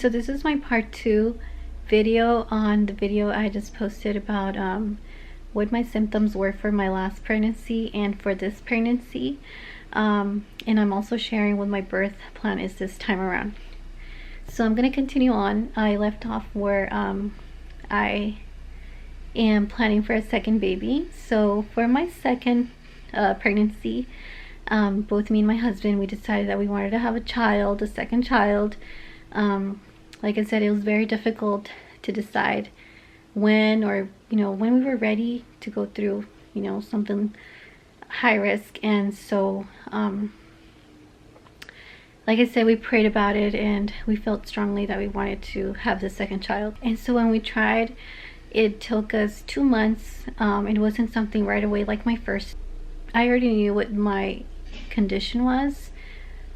So this is my part 2 video on the video I just posted about what my symptoms were for my last pregnancy and for this pregnancy. And I'm also sharing what my birth plan is this time around. So I'm going to continue on. I left off where I am planning for a second baby. So for my second pregnancy, both me and my husband, we decided that we wanted to have a second child. Like I said, it was very difficult to decide when, or when we were ready to go through something high risk. And so like I said, we prayed about it and we felt strongly that we wanted to have the second child. And so when we tried, it took us 2 months. It wasn't something right away like my first. I already knew what my condition was,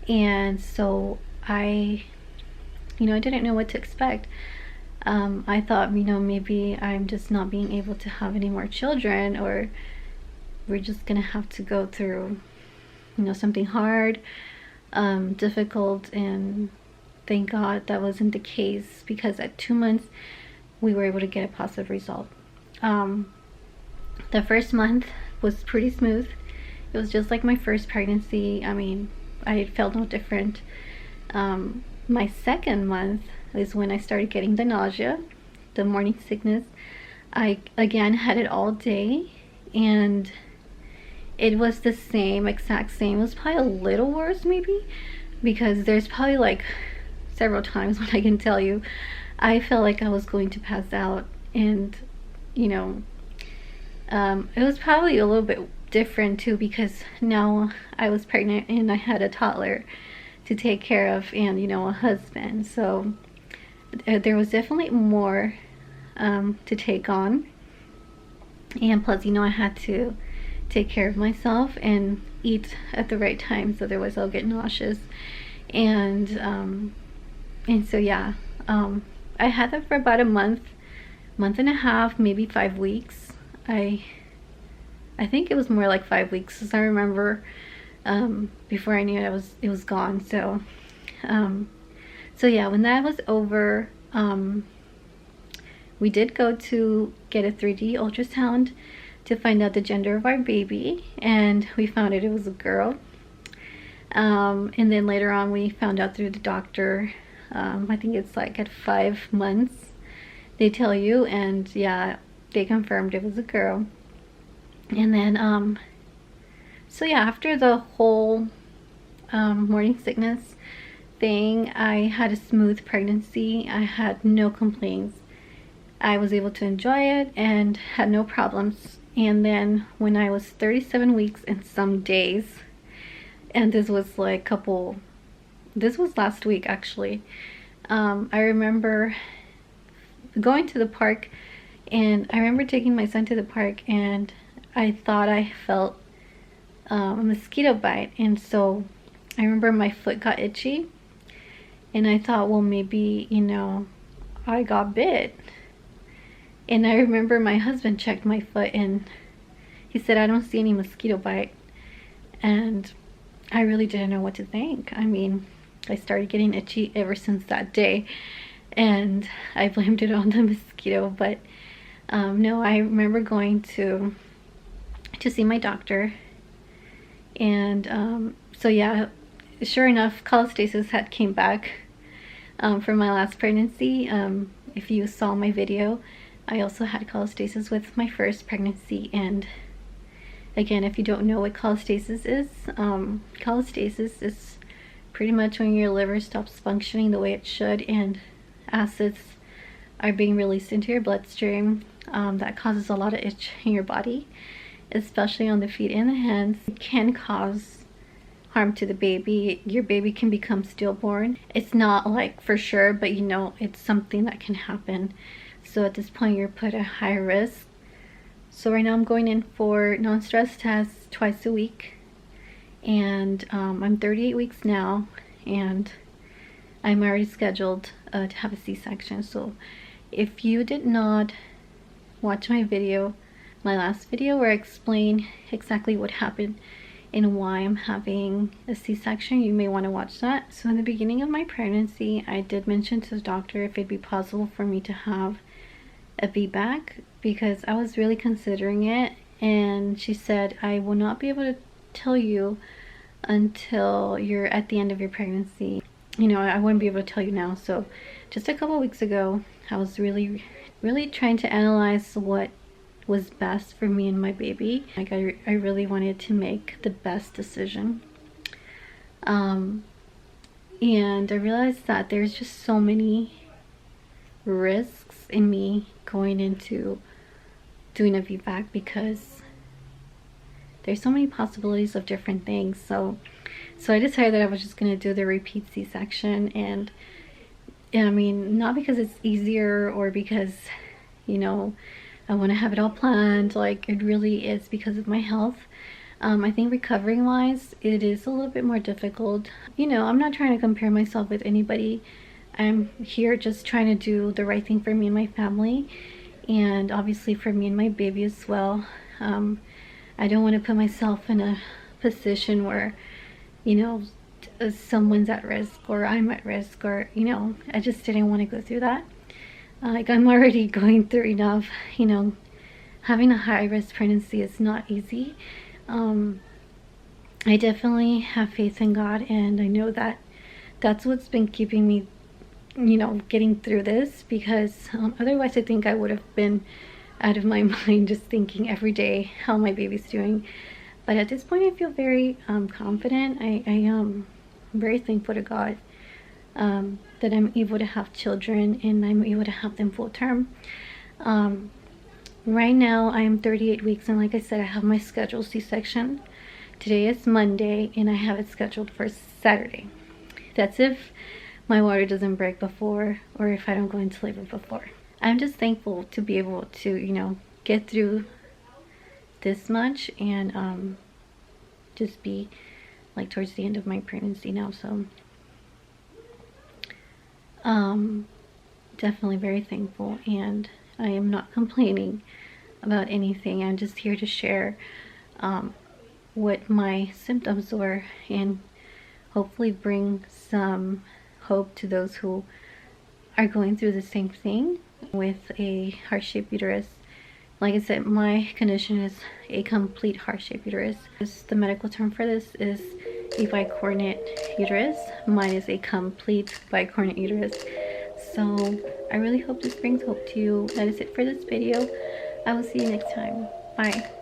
and so I didn't know what to expect. I thought, maybe I'm just not being able to have any more children, or we're just gonna have to go through something hard, difficult. And thank God that wasn't the case, because at 2 months we were able to get a positive result. The first month was pretty smooth. It was just like my first pregnancy. I mean, I felt no different. My second month is when I started getting the nausea, the morning sickness. I again had it all day, and it was the exact same. It was probably a little worse maybe, because there's probably like several times when I can tell you I felt like I was going to pass out. And it was probably a little bit different too, because now I was pregnant and I had a toddler to take care of, and a husband. So there was definitely more to take on. And plus, I had to take care of myself and eat at the right times, otherwise I'll get nauseous. And so yeah, I had that for about a month and a half, maybe 5 weeks. I think it was more like 5 weeks, as I remember. Before I knew it, it was gone. So yeah, when that was over, we did go to get a 3D ultrasound to find out the gender of our baby, and we found it was a girl. And then later on we found out through the doctor, I think it's like at 5 months they tell you, and yeah, they confirmed it was a girl. And then so yeah, after the whole morning sickness thing, I had a smooth pregnancy. I had no complaints. I was able to enjoy it and had no problems. And then when I was 37 weeks and some days, and this was last week actually, I remember going to the park, and I remember taking my son to the park, and I thought I felt a mosquito bite. And so I remember my foot got itchy, and I thought, well, maybe I got bit. And I remember my husband checked my foot and he said, I don't see any mosquito bite. And I really didn't know what to think. I mean, I started getting itchy ever since that day, and I blamed it on the mosquito. But no, I remember going to see my doctor. And so yeah, sure enough, cholestasis had came back from my last pregnancy. If you saw my video, I also had cholestasis with my first pregnancy. And again, if you don't know what cholestasis is pretty much when your liver stops functioning the way it should, and acids are being released into your bloodstream. That causes a lot of itch in your body, especially on the feet and the hands. It can cause harm to the baby. Your baby can become stillborn. It's not like for sure, but it's something that can happen. So at this point, you're put at high risk. So right now I'm going in for non-stress tests twice a week, and I'm 38 weeks now, and I'm already scheduled to have a C-section. So if you did not watch my last video where I explain exactly what happened and why I'm having a C-section, you may want to watch that. So in the beginning of my pregnancy, I did mention to the doctor if it'd be possible for me to have a VBAC, because I was really considering it, and she said, I will not be able to tell you until you're at the end of your pregnancy. You know, I wouldn't be able to tell you now. So just a couple weeks ago, I was really trying to analyze what was best for me and my baby. Like I really wanted to make the best decision. And I realized that there's just so many risks in me going into doing a VBAC, because there's so many possibilities of different things. So I decided that I was just gonna do the repeat C-section, and I mean, not because it's easier or because, you know, I want to have it all planned. Like, it really is because of my health. I think recovering wise, it is a little bit more difficult. You know, I'm not trying to compare myself with anybody. I'm here just trying to do the right thing for me and my family, and obviously for me and my baby as well. I don't want to put myself in a position where, you know, someone's at risk or I'm at risk, or, you know, I just didn't want to go through that. Like, I'm already going through enough. You know, having a high-risk pregnancy is not easy. I definitely have faith in God, and I know that that's what's been keeping me, you know, getting through this, because otherwise I think I would have been out of my mind just thinking every day how my baby's doing. But at this point I feel very confident. I am very thankful to God that I'm able to have children, and I'm able to have them full term. Right now I am 38 weeks, and like I said, I have my scheduled C-section. Today is Monday, and I have it scheduled for Saturday. That's if my water doesn't break before, or if I don't go into labor before. I'm just thankful to be able to, you know, get through this much, and just be like towards the end of my pregnancy now. So definitely very thankful, and I am not complaining about anything. I'm just here to share what my symptoms were, and hopefully bring some hope to those who are going through the same thing with a heart-shaped uterus. Like I said, my condition is a complete heart-shaped uterus. The medical term for this is a bicornuate uterus. Mine is a complete bicornuate uterus. So I really hope this brings hope to you. That is it for this video. I will see you next time. Bye.